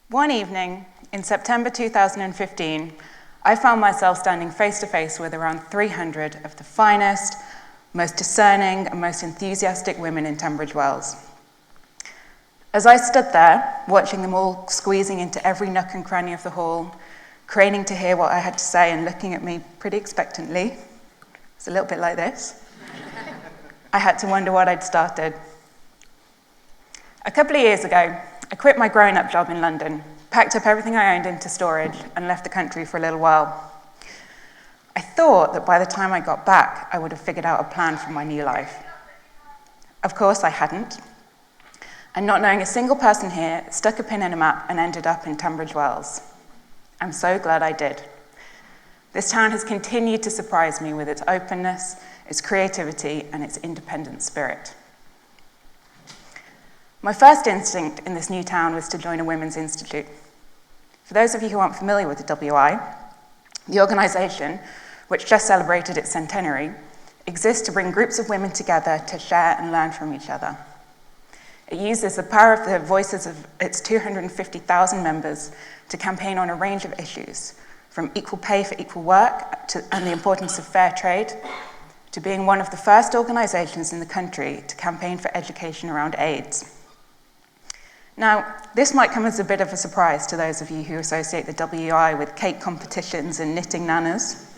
One evening in September 2015, I found myself standing face to face with around 300 of the finest, most discerning, and most enthusiastic women in Tunbridge Wells. As I stood there, watching them all squeezing into every nook and cranny of the hall, craning to hear what I had to say and looking at me pretty expectantly, it's a little bit like this, I had to wonder what I'd started. A couple of years ago, I quit my grown-up job in London, packed up everything I owned into storage, and left the country for a little while. I thought that by the time I got back, I would have figured out a plan for my new life. Of course, I hadn't. And not knowing a single person here, stuck a pin in a map and ended up in Tunbridge Wells. I'm so glad I did. This town has continued to surprise me with its openness, its creativity, and its independent spirit. My first instinct in this new town was to join a women's institute. For those of you who aren't familiar with the WI, the organisation, which just celebrated its centenary, exists to bring groups of women together to share and learn from each other. It uses the power of the voices of its 250,000 members to campaign on a range of issues, from equal pay for equal work and the importance of fair trade, to being one of the first organisations in the country to campaign for education around AIDS. Now, this might come as a bit of a surprise to those of you who associate the WI with cake competitions and knitting nanas.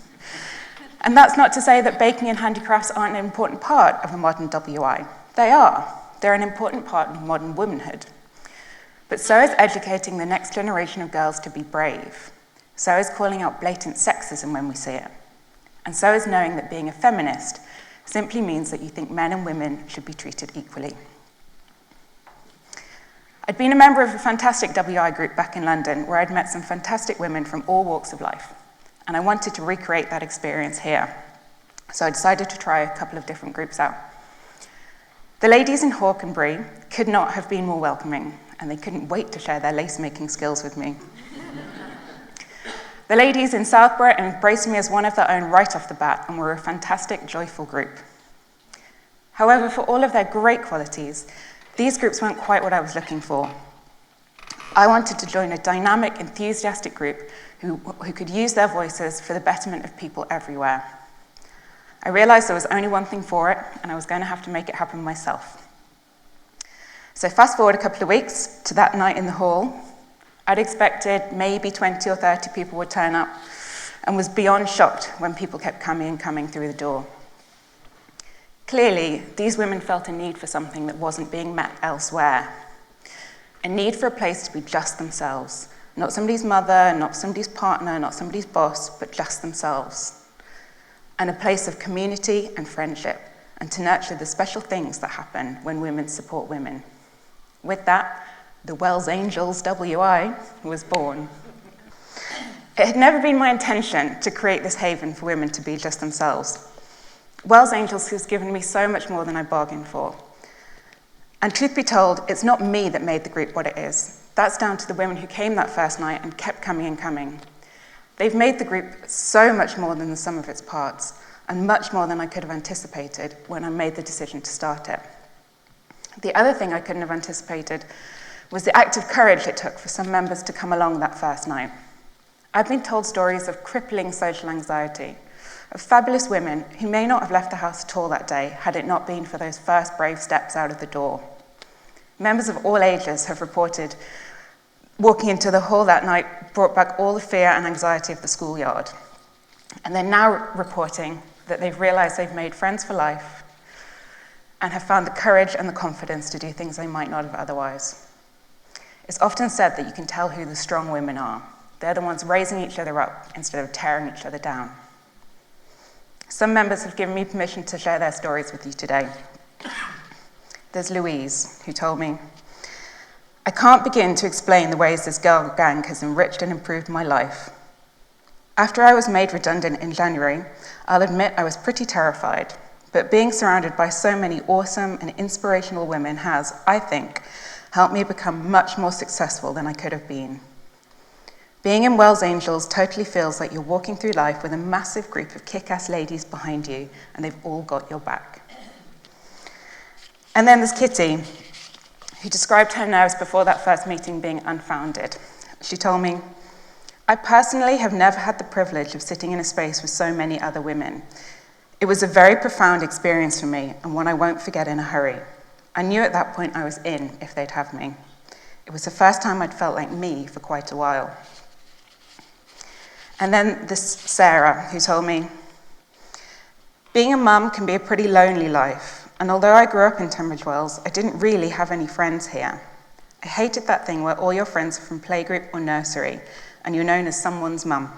And that's not to say that baking and handicrafts aren't an important part of a modern WI. They are. They're an important part of modern womanhood. But so is educating the next generation of girls to be brave. So is calling out blatant sexism when we see it. And so is knowing that being a feminist simply means that you think men and women should be treated equally. I'd been a member of a fantastic WI group back in London where I'd met some fantastic women from all walks of life, and I wanted to recreate that experience here. So I decided to try a couple of different groups out. The ladies in Hawkenbury could not have been more welcoming, and they couldn't wait to share their lace-making skills with me. The ladies in Southborough embraced me as one of their own right off the bat and were a fantastic, joyful group. However, for all of their great qualities, these groups weren't quite what I was looking for. I wanted to join a dynamic, enthusiastic group who could use their voices for the betterment of people everywhere. I realised there was only one thing for it, and I was going to have to make it happen myself. So fast forward a couple of weeks to that night in the hall. I'd expected maybe 20 or 30 people would turn up, and was beyond shocked when people kept coming through the door. Clearly, these women felt a need for something that wasn't being met elsewhere. A need for a place to be just themselves. Not somebody's mother, not somebody's partner, not somebody's boss, but just themselves. And a place of community and friendship, and to nurture the special things that happen when women support women. With that, the Wells Angels WI was born. It had never been my intention to create this haven for women to be just themselves. Wells Angels has given me so much more than I bargained for. And truth be told, it's not me that made the group what it is. That's down to the women who came that first night and kept coming and coming. They've made the group so much more than the sum of its parts, and much more than I could have anticipated when I made the decision to start it. The other thing I couldn't have anticipated was the act of courage it took for some members to come along that first night. I've been told stories of crippling social anxiety, of fabulous women who may not have left the house at all that day had it not been for those first brave steps out of the door. Members of all ages have reported walking into the hall that night brought back all the fear and anxiety of the schoolyard. And they're now reporting that they've realised they've made friends for life and have found the courage and the confidence to do things they might not have otherwise. It's often said that you can tell who the strong women are. They're the ones raising each other up instead of tearing each other down. Some members have given me permission to share their stories with you today. There's Louise, who told me, "I can't begin to explain the ways this girl gang has enriched and improved my life. After I was made redundant in January, I'll admit I was pretty terrified, but being surrounded by so many awesome and inspirational women has, I think, helped me become much more successful than I could have been. Being in Wells Angels totally feels like you're walking through life with a massive group of kick-ass ladies behind you, and they've all got your back." And then there's Kitty, who described her nerves before that first meeting being unfounded. She told me, "I personally have never had the privilege of sitting in a space with so many other women. It was a very profound experience for me and one I won't forget in a hurry. I knew at that point I was in if they'd have me. It was the first time I'd felt like me for quite a while." And then this Sarah, who told me, "Being a mum can be a pretty lonely life, and although I grew up in Tunbridge Wells, I didn't really have any friends here. I hated that thing where all your friends are from playgroup or nursery, and you're known as someone's mum.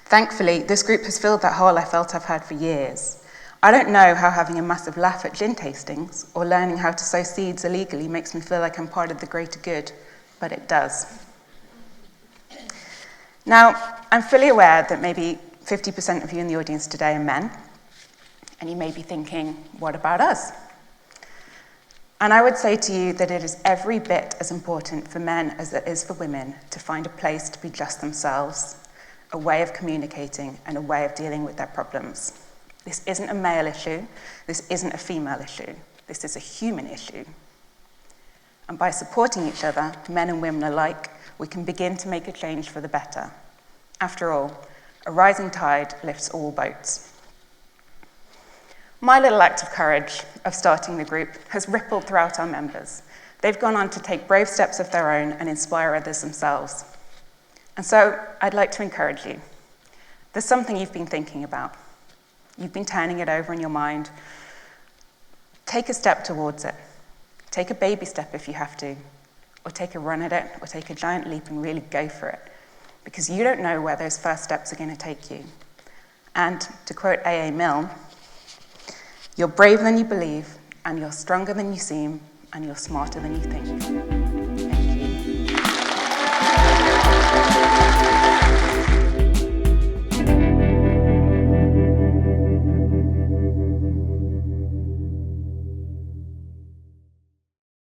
Thankfully, this group has filled that hole I felt I've had for years. I don't know how having a massive laugh at gin tastings or learning how to sow seeds illegally makes me feel like I'm part of the greater good, but it does." Now, I'm fully aware that maybe 50% of you in the audience today are men, and you may be thinking, what about us? And I would say to you that it is every bit as important for men as it is for women to find a place to be just themselves, a way of communicating and a way of dealing with their problems. This isn't a male issue, this isn't a female issue, this is a human issue. And by supporting each other, men and women alike, we can begin to make a change for the better. After all, a rising tide lifts all boats. My little act of courage of starting the group has rippled throughout our members. They've gone on to take brave steps of their own and inspire others themselves. And so I'd like to encourage you. There's something you've been thinking about. You've been turning it over in your mind. Take a step towards it. Take a baby step if you have to, or take a run at it, or take a giant leap and really go for it, because you don't know where those first steps are going to take you. And to quote A.A. Milne, "You're braver than you believe, and you're stronger than you seem, and you're smarter than you think."